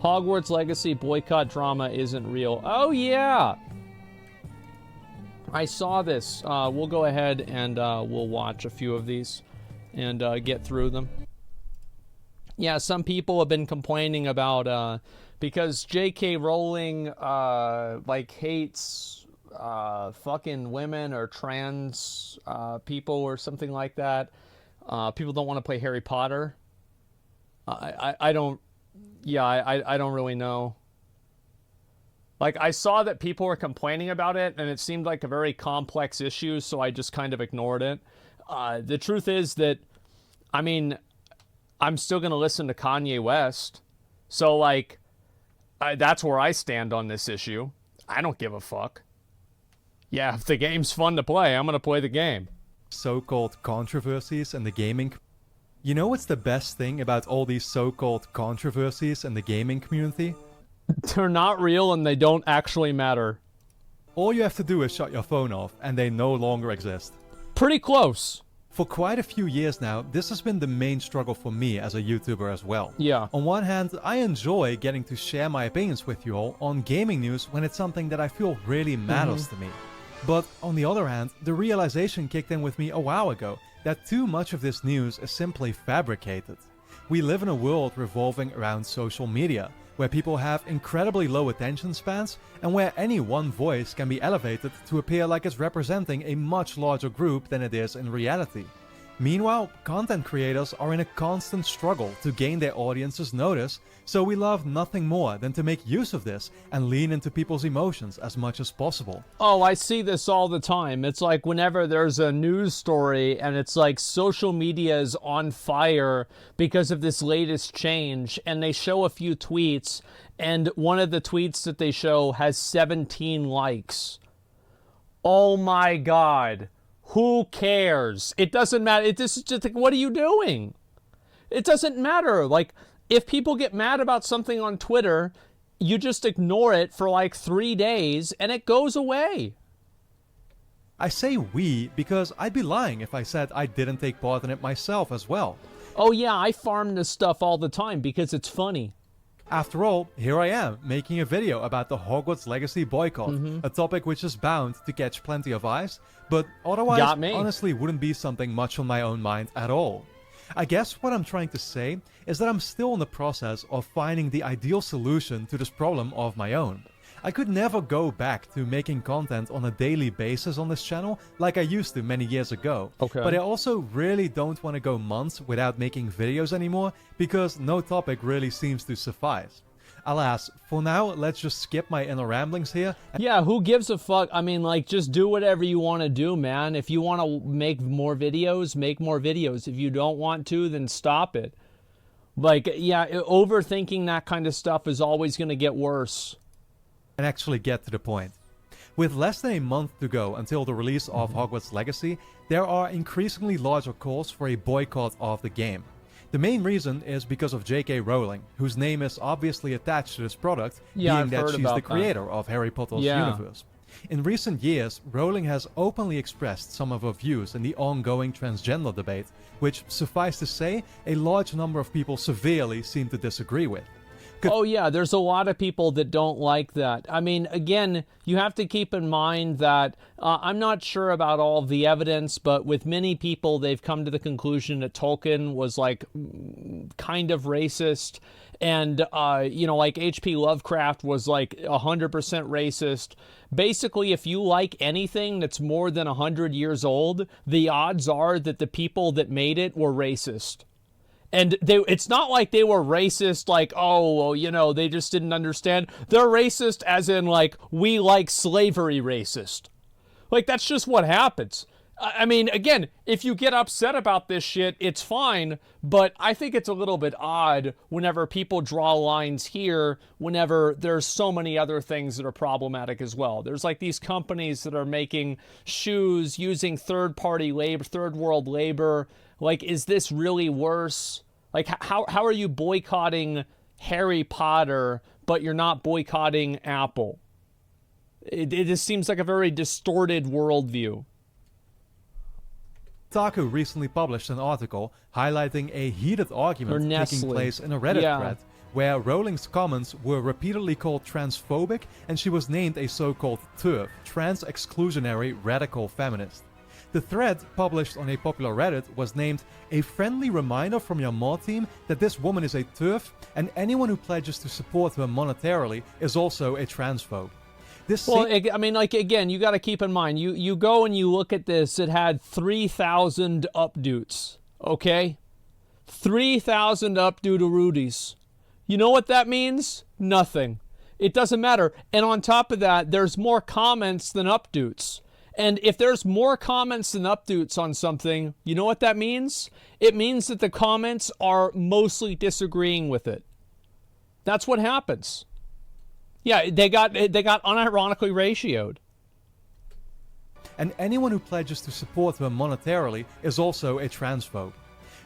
Hogwarts Legacy boycott drama isn't real. Oh, yeah. I saw this. We'll go ahead and we'll watch a few of these and get through them. Yeah, some people have been complaining about because J.K. Rowling like hates fucking women or trans people or something like that. People don't want to play Harry Potter. I don't. Yeah, I don't really know. Like, I saw that people were complaining about it, and it seemed like a very complex issue, so I just kind of ignored it. The truth is that, I mean, I'm still going to listen to Kanye West. So, like, that's where I stand on this issue. I don't give a fuck. Yeah, if the game's fun to play, I'm going to play the game. So-called controversies in the gaming. You know what's the best thing about all these so-called controversies in the gaming community? They're not real and they don't actually matter. All you have to do is shut your phone off and they no longer exist. Pretty close. For quite a few years now, this has been the main struggle for me as a YouTuber as well. Yeah. On one hand, I enjoy getting to share my opinions with you all on gaming news when it's something that I feel really matters to me. But on the other hand, the realization kicked in with me a while ago that too much of this news is simply fabricated. We live in a world revolving around social media, where people have incredibly low attention spans and where any one voice can be elevated to appear like it's representing a much larger group than it is in reality. Meanwhile, content creators are in a constant struggle to gain their audience's notice, so we love nothing more than to make use of this and lean into people's emotions as much as possible. Oh, I see this all the time. It's like whenever there's a news story and it's like social media is on fire because of this latest change, and they show a few tweets, and one of the tweets that they show has 17 likes. Oh my God. Who cares? It doesn't matter. This is just like, what are you doing? It doesn't matter. Like, if people get mad about something on Twitter, you just ignore it for like 3 days and it goes away. I say we because I'd be lying if I said I didn't take part in it myself as well. Oh yeah, I farm this stuff all the time because it's funny. After all, here I am, making a video about the Hogwarts Legacy boycott, a topic which is bound to catch plenty of eyes, but otherwise honestly wouldn't be something much on my own mind at all. I guess what I'm trying to say is that I'm still in the process of finding the ideal solution to this problem of my own. I could never go back to making content on a daily basis on this channel like I used to many years ago. But I also really don't want to go months without making videos anymore because no topic really seems to suffice. Alas, for now, let's just skip my inner ramblings here. Yeah, who gives a fuck? I mean, like, just do whatever you want to do, man. If you want to make more videos, make more videos. If you don't want to, then stop it. Like, yeah, overthinking that kind of stuff is always going to get worse. And actually get to the point. With less than a month to go until the release of Hogwarts Legacy, there are increasingly larger calls for a boycott of the game. The main reason is because of J.K. Rowling, whose name is obviously attached to this product, being that she's the creator of Harry Potter's universe. In recent years, Rowling has openly expressed some of her views in the ongoing transgender debate, which, suffice to say, a large number of people severely seem to disagree with. Oh yeah, there's a lot of people that don't like that. I mean, again, you have to keep in mind that I'm not sure about all of the evidence, but with many people, they've come to the conclusion that Tolkien was like kind of racist. And, you know, like H.P. Lovecraft was like 100% racist. Basically, if you like anything that's more than 100 years old, the odds are that the people that made it were racist. And it's not like they were racist, like, oh, well, you know, they just didn't understand. They're racist as in, like, we like slavery racist. Like, that's just what happens. I mean, again, if you get upset about this shit, it's fine. But I think it's a little bit odd whenever people draw lines here, whenever there's so many other things that are problematic as well. There's, like, these companies that are making shoes using third-party labor, third-world labor. Like, is this really worse? Like, how are you boycotting Harry Potter, but you're not boycotting Apple? It just seems like a very distorted worldview. Kotaku recently published an article highlighting a heated argument taking place in a Reddit thread where Rowling's comments were repeatedly called transphobic and she was named a so-called TERF, trans-exclusionary radical feminist. The thread, published on a popular Reddit, was named "A friendly reminder from your mod team that this woman is a TERF and anyone who pledges to support her monetarily is also a transphobe." Well, I mean, like, again, you got to keep in mind, you go and you look at this, it had 3,000 updates, okay? 3,000 updoodle-roodies. You know what that means? Nothing. It doesn't matter. And on top of that, there's more comments than updates. And if there's more comments than updates on something, you know what that means? It means that the comments are mostly disagreeing with it. That's what happens. Yeah, they got unironically ratioed. And anyone who pledges to support her monetarily is also a transphobe.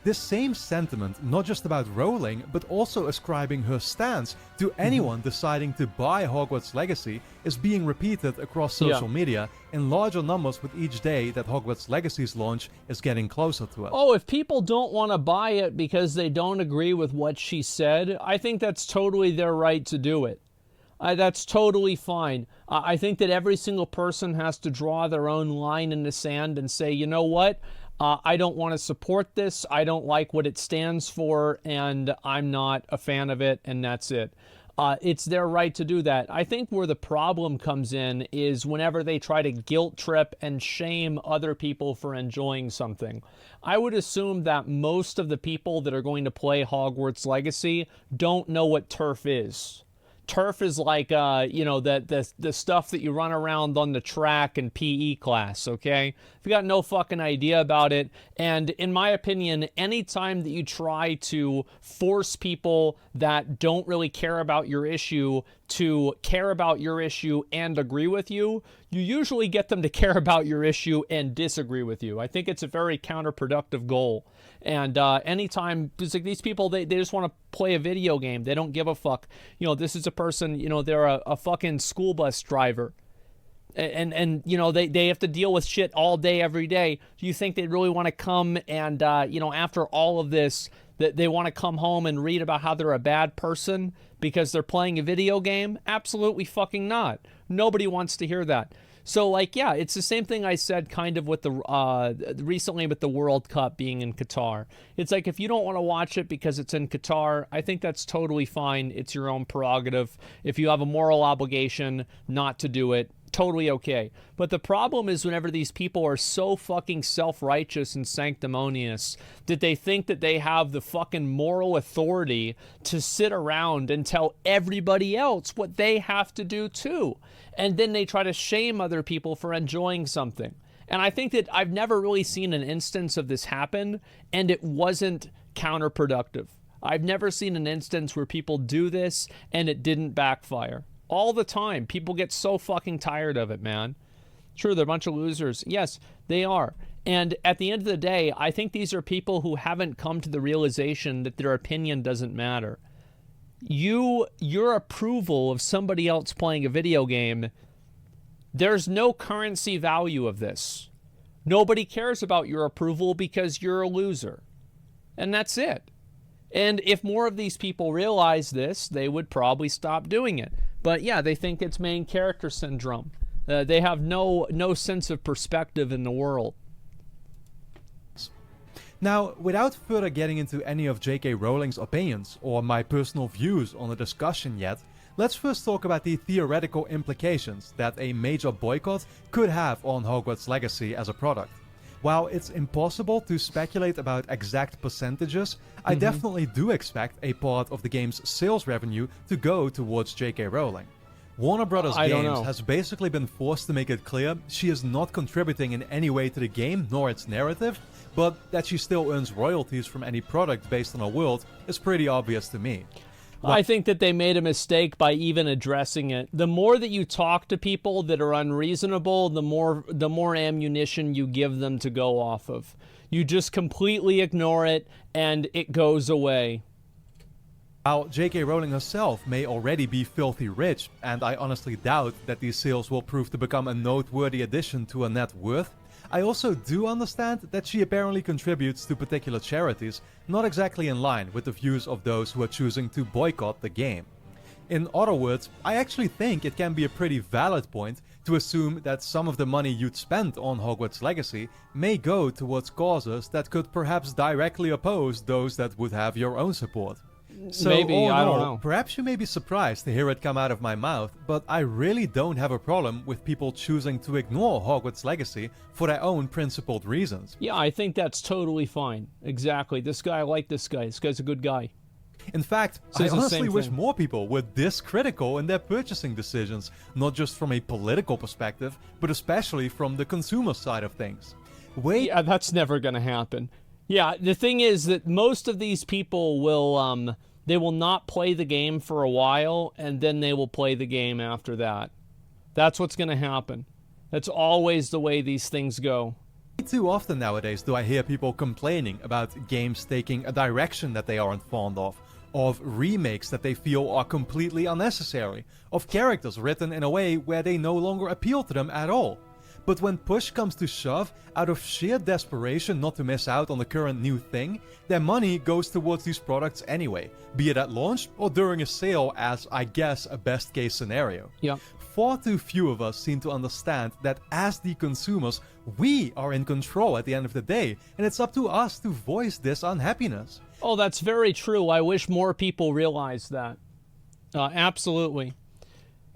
This same sentiment, not just about Rowling, but also ascribing her stance to anyone deciding to buy Hogwarts Legacy, is being repeated across social media in larger numbers with each day that Hogwarts Legacy's launch is getting closer to us. Oh, if people don't want to buy it because they don't agree with what she said, I think that's totally their right to do it. That's totally fine. I think that every single person has to draw their own line in the sand and say, you know what? I don't want to support this. I don't like what it stands for, and I'm not a fan of it, and that's it. It's their right to do that. I think where the problem comes in is whenever they try to guilt trip and shame other people for enjoying something. I would assume that most of the people that are going to play Hogwarts Legacy don't know what turf is. Turf is like, you know, the stuff that you run around on the track in PE class, okay? If you got no fucking idea about it, and in my opinion, anytime that you try to force people that don't really care about your issue to care about your issue and agree with you, you usually get them to care about your issue and disagree with you. I think it's a very counterproductive goal. And anytime, because like these people, they just want to play a video game. They don't give a fuck. You know, this is a person, you know, they're a fucking school bus driver. And you know, they have to deal with shit all day, every day. Do you think they really want to come and, you know, after all of this, that they want to come home and read about how they're a bad person because they're playing a video game? Absolutely fucking not. Nobody wants to hear that. So, like, yeah, it's the same thing I said kind of with the recently with the World Cup being in Qatar. It's like, if you don't want to watch it because it's in Qatar, I think that's totally fine. It's your own prerogative. If you have a moral obligation not to do it, totally okay. But the problem is whenever these people are so fucking self-righteous and sanctimonious that they think that they have the fucking moral authority to sit around and tell everybody else what they have to do too. And then they try to shame other people for enjoying something. And I think that I've never really seen an instance of this happen, and it wasn't counterproductive. I've never seen an instance where people do this and it didn't backfire. All the time. People get so fucking tired of it, man. Sure, they're a bunch of losers. Yes, they are. And at the end of the day, I think these are people who haven't come to the realization that their opinion doesn't matter. Your approval of somebody else playing a video game, there's no currency value of this. Nobody cares about your approval because you're a loser. And that's it. And if more of these people realize this, they would probably stop doing it. But yeah, they think it's main character syndrome. They have no sense of perspective in the world. Now, without further getting into any of J.K. Rowling's opinions or my personal views on the discussion yet, let's first talk about the theoretical implications that a major boycott could have on Hogwarts Legacy as a product. While it's impossible to speculate about exact percentages, I definitely do expect a part of the game's sales revenue to go towards J.K. Rowling. Warner Brothers Games has basically been forced to make it clear she is not contributing in any way to the game nor its narrative, but that she still earns royalties from any product based on a world is pretty obvious to me. I think that they made a mistake by even addressing it. The more that you talk to people that are unreasonable, the more ammunition you give them to go off of. You just completely ignore it, and it goes away. While J.K. Rowling herself may already be filthy rich, and I honestly doubt that these sales will prove to become a noteworthy addition to her net worth, I also do understand that she apparently contributes to particular charities, not exactly in line with the views of those who are choosing to boycott the game. In other words, I actually think it can be a pretty valid point to assume that some of the money you'd spend on Hogwarts Legacy may go towards causes that could perhaps directly oppose those that would have your own support. So, Maybe, I don't know. Perhaps you may be surprised to hear it come out of my mouth, but I really don't have a problem with people choosing to ignore Hogwarts Legacy for their own principled reasons. Yeah, I think that's totally fine. Exactly. This guy, I like this guy. This guy's a good guy. In fact, So I it's the honestly same wish thing. more people were this critical in their purchasing decisions, not just from a political perspective, but especially from the consumer side of things. Yeah, that's never going to happen. Yeah, the thing is that most of these people will, they will not play the game for a while, and then they will play the game after that. That's what's going to happen. That's always the way these things go. Too often nowadays do I hear people complaining about games taking a direction that they aren't fond of remakes that they feel are completely unnecessary, of characters written in a way where they no longer appeal to them at all. But when push comes to shove, out of sheer desperation not to miss out on the current new thing, their money goes towards these products anyway, be it at launch or during a sale as, I guess, a best case scenario. Yep. Far too few of us seem to understand that as the consumers, we are in control at the end of the day, and it's up to us to voice this unhappiness. Oh, that's very true. I wish more people realized that. Absolutely.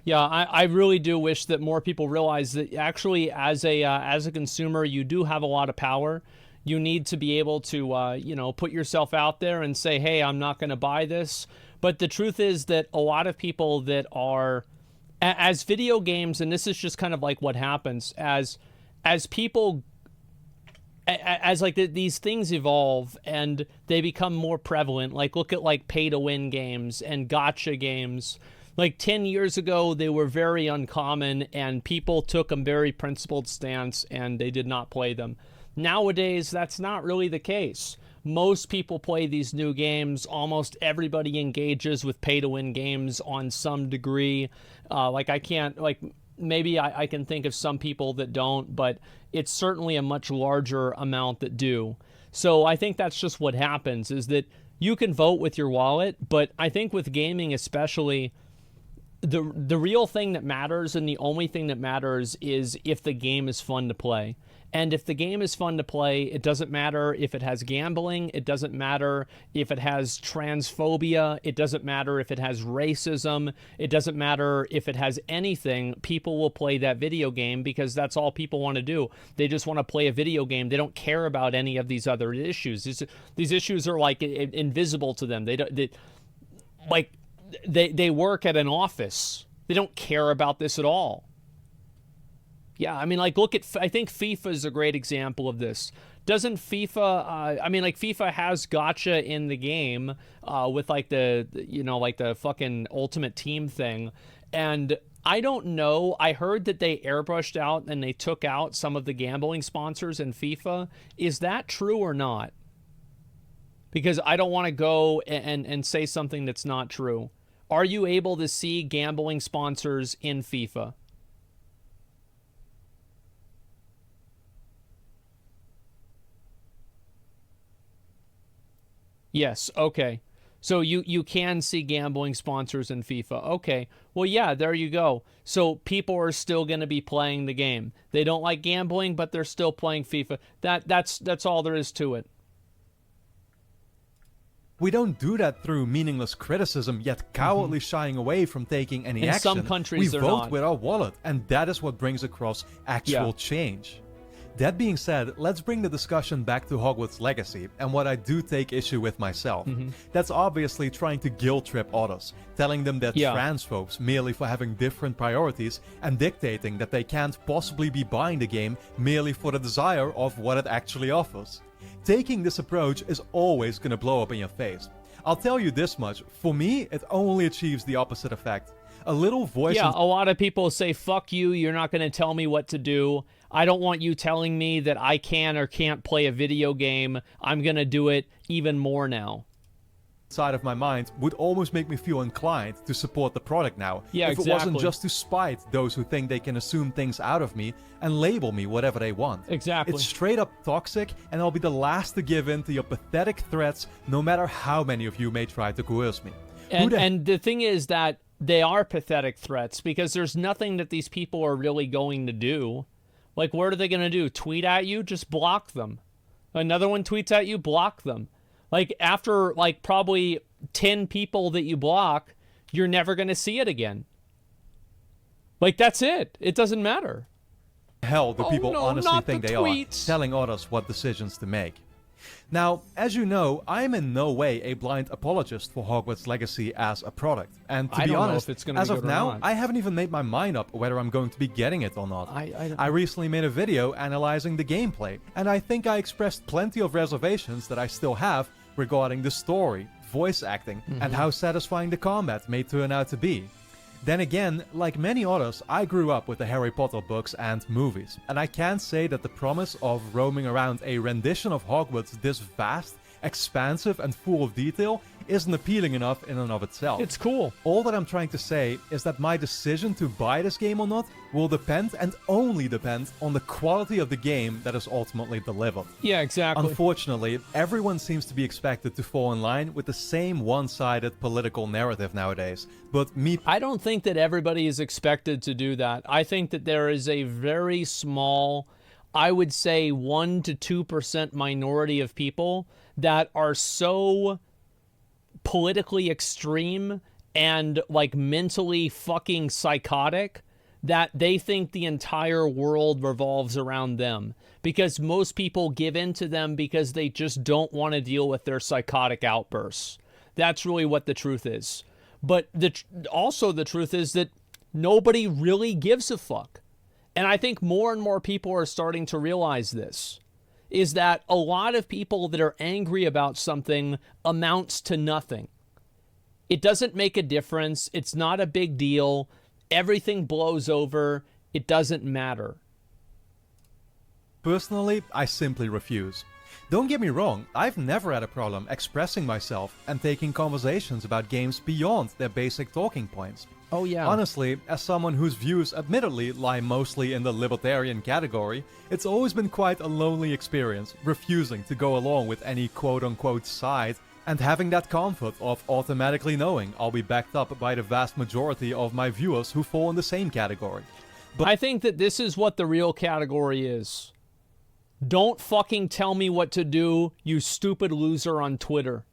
Yeah, I really do wish that more people realize that actually as a consumer, you do have a lot of power. You need to be able to, put yourself out there and say, hey, I'm not going to buy this. But the truth is that a lot of people that are, as video games, and this is just kind of like what happens, as people, as like these things evolve and they become more prevalent, like look at like pay-to-win games and gacha games. Like 10 years ago, they were very uncommon and people took a very principled stance and they did not play them. Nowadays, that's not really the case. Most people play these new games. Almost everybody engages with pay-to-win games on some degree. Maybe I can think of some people that don't, but it's certainly a much larger amount that do. So I think that's just what happens, is that you can vote with your wallet, but I think with gaming especially, the real thing that matters and the only thing that matters is if the game is fun to play. And if the game is fun to play, it doesn't matter if it has gambling, it doesn't matter if it has transphobia, it doesn't matter if it has racism, it doesn't matter if it has anything. People will play that video game because that's all people want to do. They just want to play a video game. They don't care about any of these other issues. These issues are like invisible to them. They work at an office. They don't care about this at all. Yeah, I mean, like, I think FIFA is a great example of this. Doesn't FIFA, FIFA has gacha in the game with, like, the fucking Ultimate Team thing. And I don't know, I heard that they airbrushed out and they took out some of the gambling sponsors in FIFA. Is that true or not? Because I don't want to go and say something that's not true. Are you able to see gambling sponsors in FIFA? Yes, okay. So you can see gambling sponsors in FIFA. Okay, well, yeah, there you go. So people are still going to be playing the game. They don't like gambling, but they're still playing FIFA. That's all there is to it. We don't do that through meaningless criticism, yet cowardly shying away from taking any action. In some countries, we they're vote not. with our wallet, and that is what brings across actual change. That being said, let's bring the discussion back to Hogwarts Legacy and what I do take issue with myself. That's obviously trying to guilt trip others, telling them they're transphobes merely for having different priorities and dictating that they can't possibly be buying the game merely for the desire of what it actually offers. Taking this approach is always going to blow up in your face. I'll tell you this much, for me, it only achieves the opposite effect. A little voice... Yeah, a lot of people say, fuck you, you're not going to tell me what to do. I don't want you telling me that I can or can't play a video game. I'm going to do it even more now. side of my mind would almost make me feel inclined to support the product now. Yeah, if it wasn't just to spite those who think they can assume things out of me and label me whatever they want. Exactly. It's straight up toxic, and I'll be the last to give in to your pathetic threats, no matter how many of you may try to coerce me. And the thing is that they are pathetic threats because there's nothing that these people are really going to do. Like, what are they going to do? Tweet at you? Just block them. Another one tweets at you? Block them. Like, after, like, probably 10 people that you block, you're never going to see it again. Like, that's it. It doesn't matter. Hell do people honestly think they are, telling others what decisions to make? Now, as you know, I am in no way a blind apologist for Hogwarts Legacy as a product. And to be honest, as of now, I haven't even made my mind up whether I'm going to be getting it or not. I recently made a video analyzing the gameplay, and I think I expressed plenty of reservations that I still have regarding the story, voice acting, and how satisfying the combat may turn out to be. Then again, like many others, I grew up with the Harry Potter books and movies, and I can't say that the promise of roaming around a rendition of Hogwarts this vast, expansive, and full of detail isn't appealing enough in and of itself. It's cool. All that I'm trying to say is that my decision to buy this game or not will depend, and only depend, on the quality of the game that is ultimately delivered. Yeah, exactly. Unfortunately, everyone seems to be expected to fall in line with the same one-sided political narrative nowadays. But I don't think that everybody is expected to do that. I think that there is a very small, I would say 1 to 2% minority of people that are so politically extreme and like mentally fucking psychotic that they think the entire world revolves around them, because most people give in to them because they just don't want to deal with their psychotic outbursts. That's really what the truth is. But also the truth is that nobody really gives a fuck. And I think more and more people are starting to realize this, is that a lot of people that are angry about something amounts to nothing. It doesn't make a difference. It's not a big deal. Everything blows over. It doesn't matter. Personally, I simply refuse. Don't get me wrong, I've never had a problem expressing myself and taking conversations about games beyond their basic talking points. Oh yeah. Honestly, as someone whose views admittedly lie mostly in the libertarian category, it's always been quite a lonely experience, refusing to go along with any quote-unquote side, and having that comfort of automatically knowing I'll be backed up by the vast majority of my viewers who fall in the same category. But I think that this is what the real category is. Don't fucking tell me what to do, you stupid loser on Twitter.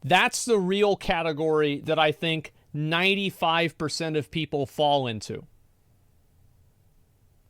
That's the real category that I think 95% of people fall into.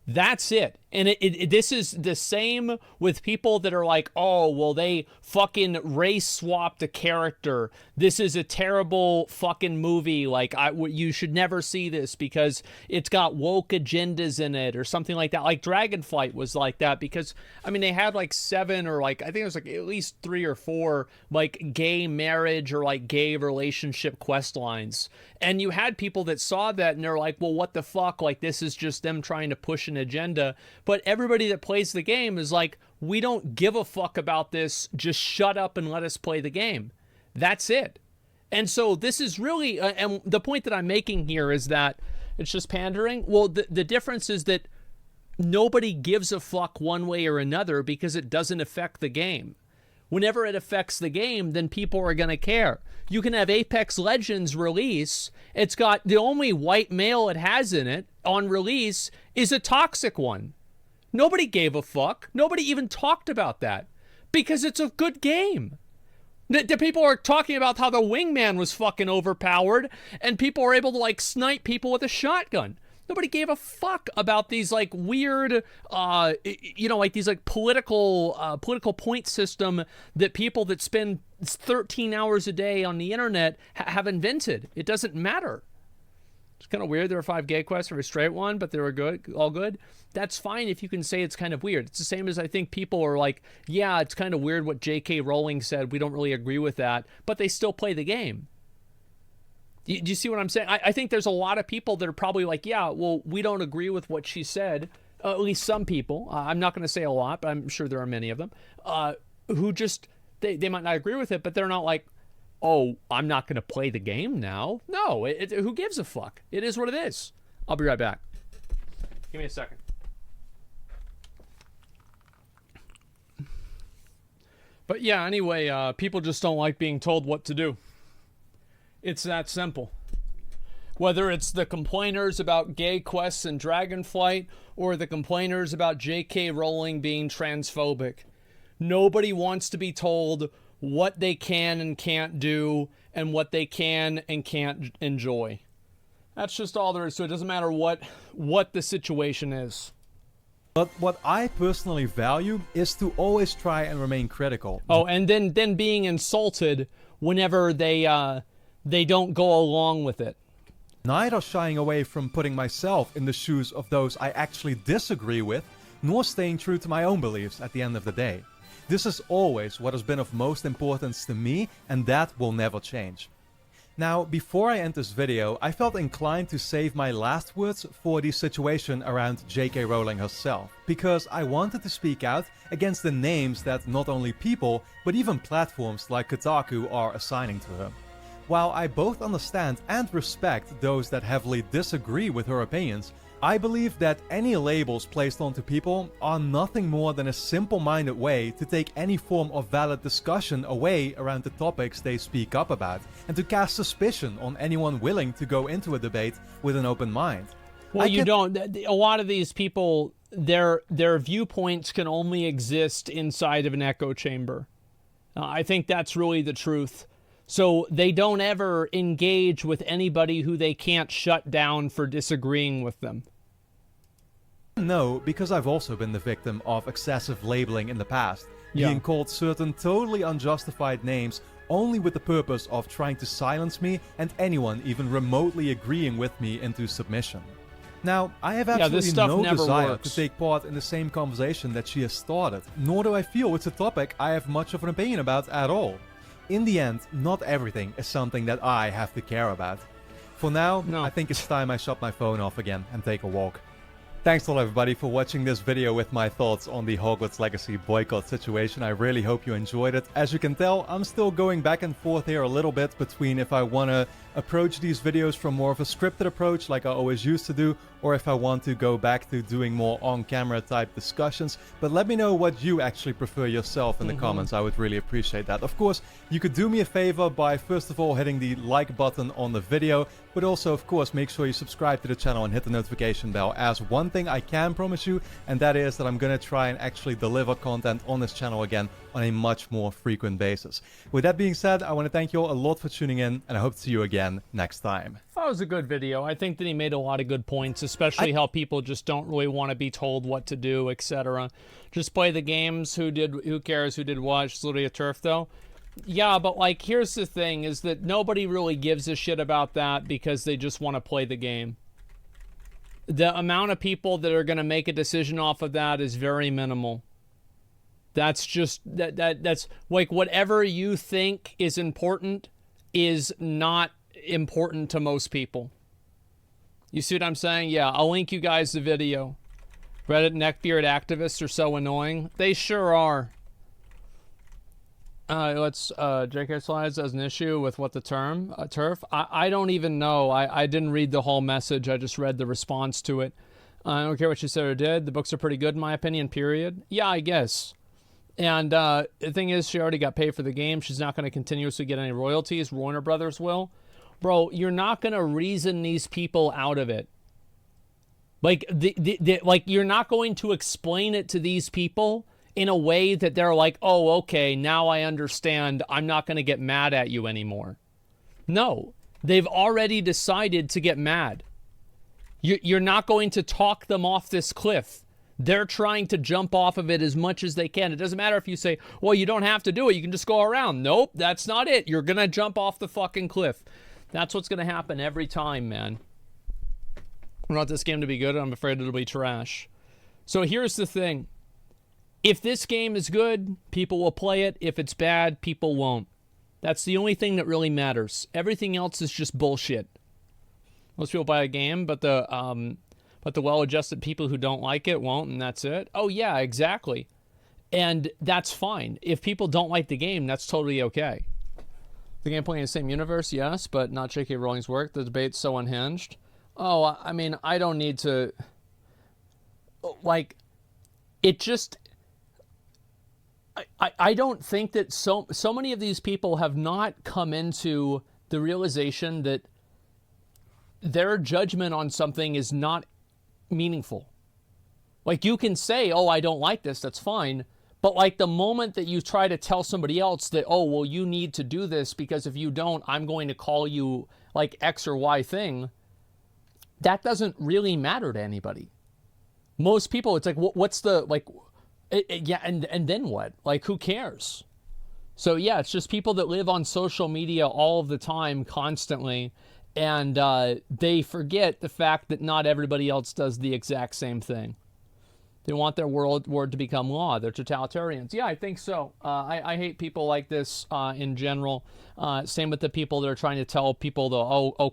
That's it. And this is the same with people that are like, oh, well, they fucking race swapped a character. This is a terrible fucking movie. Like, you should never see this because it's got woke agendas in it or something like that. Like, Dragonflight was like that because, I mean, they had like 7 or like, I think it was like at least 3 or 4 like gay marriage or like gay relationship quest lines. And you had people that saw that and they're like, well, what the fuck? Like, this is just them trying to push an agenda. But everybody that plays the game is like, we don't give a fuck about this. Just shut up and let us play the game. That's it. And so this is really, and the point that I'm making here is that it's just pandering. Well, the difference is that nobody gives a fuck one way or another because it doesn't affect the game. Whenever it affects the game, then people are going to care. You can have Apex Legends release. It's got the only white male it has in it on release is a toxic one. Nobody gave a fuck. Nobody even talked about that because it's a good game. The people are talking about how the wingman was fucking overpowered and people are able to like snipe people with a shotgun. Nobody gave a fuck about these like weird, like these like political point system that people that spend 13 hours a day on the internet have invented. It doesn't matter. It's kind of weird. There were 5 gay quests for a straight one, but they were good, all good. That's fine if you can say it's kind of weird. It's the same as I think people are like, yeah, it's kind of weird what J.K. Rowling said. We don't really agree with that, but they still play the game. Do you see what I'm saying? I think there's a lot of people that are probably like, yeah, well, we don't agree with what she said. At least some people. I'm not going to say a lot, but I'm sure there are many of them who just, they might not agree with it, but they're not like, oh, I'm not going to play the game now. No, who gives a fuck? It is what it is. I'll be right back. Give me a second. But yeah, anyway, people just don't like being told what to do. It's that simple. Whether it's the complainers about gay quests and Dragonflight, or the complainers about J.K. Rowling being transphobic. Nobody wants to be told what they can and can't do, and what they can and can't enjoy. That's just all there is. So it doesn't matter what the situation is. But what I personally value is to always try and remain critical. Oh, and then being insulted whenever they don't go along with it. Neither shying away from putting myself in the shoes of those I actually disagree with, nor staying true to my own beliefs at the end of the day. This is always what has been of most importance to me, and that will never change. Now, before I end this video, I felt inclined to save my last words for the situation around J.K. Rowling herself, because I wanted to speak out against the names that not only people, but even platforms like Kotaku are assigning to her. While I both understand and respect those that heavily disagree with her opinions, I believe that any labels placed onto people are nothing more than a simple-minded way to take any form of valid discussion away around the topics they speak up about, and to cast suspicion on anyone willing to go into a debate with an open mind. Well, a lot of these people, their viewpoints can only exist inside of an echo chamber. I think that's really the truth. So they don't ever engage with anybody who they can't shut down for disagreeing with them. No, because I've also been the victim of excessive labeling in the past, being called certain totally unjustified names only with the purpose of trying to silence me and anyone even remotely agreeing with me into submission. Now, I have absolutely no desire to take part in the same conversation that she has started, nor do I feel it's a topic I have much of an opinion about at all. In the end, not everything is something that I have to care about. For now, I think it's time I shut my phone off again and take a walk. Thanks all everybody for watching this video with my thoughts on the Hogwarts Legacy boycott situation. I really hope you enjoyed it. As you can tell, I'm still going back and forth here a little bit between if I want to approach these videos from more of a scripted approach like I always used to do, or if I want to go back to doing more on-camera type discussions. But let me know what you actually prefer yourself in the comments. I would really appreciate that. Of course, you could do me a favor by first of all hitting the like button on the video, but also of course make sure you subscribe to the channel and hit the notification bell, as one thing I can promise you, and that is that I'm gonna try and actually deliver content on this channel again on a much more frequent basis. With that being said, I want to thank you all a lot for tuning in, and I hope to see you again next time. That was a good video. I think that he made a lot of good points, especially how people just don't really want to be told what to do, etc. Just play the games. Who cares who did what? It's literally a turf though. Yeah, but like, here's the thing, is that nobody really gives a shit about that because they just want to play the game. The amount of people that are going to make a decision off of that is very minimal. That's just, that's like, whatever you think is important is not important to most people. You see what I'm saying? Yeah, I'll link you guys the video. Reddit neckbeard activists are so annoying. They sure are. JK Slides has an issue with what the term, turf? I don't even know. I didn't read the whole message. I just read the response to it. I don't care what she said or did. The books are pretty good in my opinion, period. Yeah, I guess. And the thing is, she already got paid for the game. She's not going to continuously get any royalties. Warner Brothers will. Bro, you're not going to reason these people out of it. Like, like, you're not going to explain it to these people in a way that they're like, oh, okay, now I understand. I'm not going to get mad at you anymore. No, they've already decided to get mad. You're not going to talk them off this cliff. They're trying to jump off of it as much as they can. It doesn't matter if you say, well, you don't have to do it. You can just go around. Nope, that's not it. You're going to jump off the fucking cliff. That's what's going to happen every time, man. I want this game to be good. I'm afraid it'll be trash. So here's the thing. If this game is good, people will play it. If it's bad, people won't. That's the only thing that really matters. Everything else is just bullshit. Most people buy a game, but the well-adjusted people who don't like it won't, and that's it. Oh, yeah, exactly. And that's fine. If people don't like the game, that's totally okay. The game playing in the same universe, yes, but not J.K. Rowling's work. The debate's so unhinged. Oh, I mean, I don't need to... Like, it just... I don't think that so many of these people have not come into the realization that their judgment on something is not meaningful. Like, you can say, oh, I don't like this, that's fine. But, like, the moment that you try to tell somebody else that, oh, well, you need to do this because if you don't, I'm going to call you, like, X or Y thing, that doesn't really matter to anybody. Most people, it's like, what's the, like, yeah, and then what? Like, who cares? So, yeah, it's just people that live on social media all of the time, constantly, and they forget the fact that not everybody else does the exact same thing. They want their word to become law. They're totalitarians. Yeah, I think so. I hate people like this in general. Same with the people that are trying to tell people,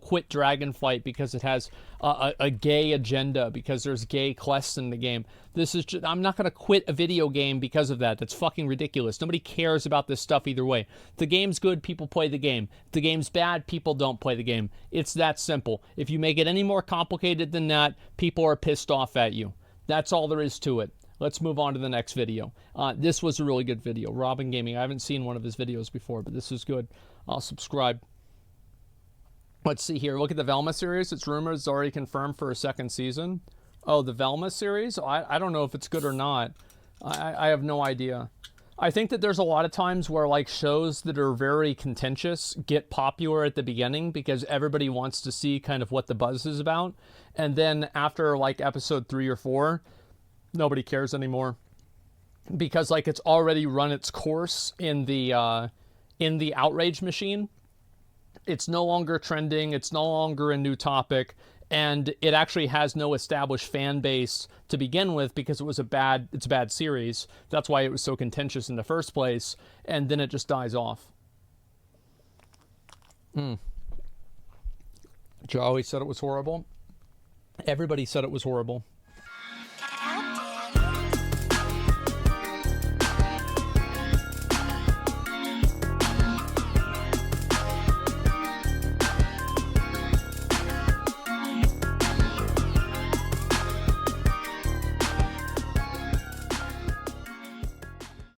quit Dragonflight because it has a gay agenda, because there's gay quests in the game. This is just, I'm not going to quit a video game because of that. That's fucking ridiculous. Nobody cares about this stuff either way. If the game's good, people play the game. If the game's bad, people don't play the game. It's that simple. If you make it any more complicated than that, people are pissed off at you. That's all there is to it. Let's move on to the next video. This was a really good video. Robin Gaming. I haven't seen one of his videos before, but this is good. I'll subscribe. Let's see here. Look at the Velma series. It's rumored it's already confirmed for a second season. Oh, the Velma series? I don't know if it's good or not. I have no idea. I think that there's a lot of times where, like, shows that are very contentious get popular at the beginning because everybody wants to see kind of what the buzz is about. And then after, like, episode 3 or 4, nobody cares anymore. Because, like, it's already run its course in the outrage machine. It's no longer trending. It's no longer a new topic. And it actually has no established fan base to begin with because it's a bad series. That's why it was so contentious in the first place. And then it just dies off. Joey said it was horrible. Everybody said it was horrible.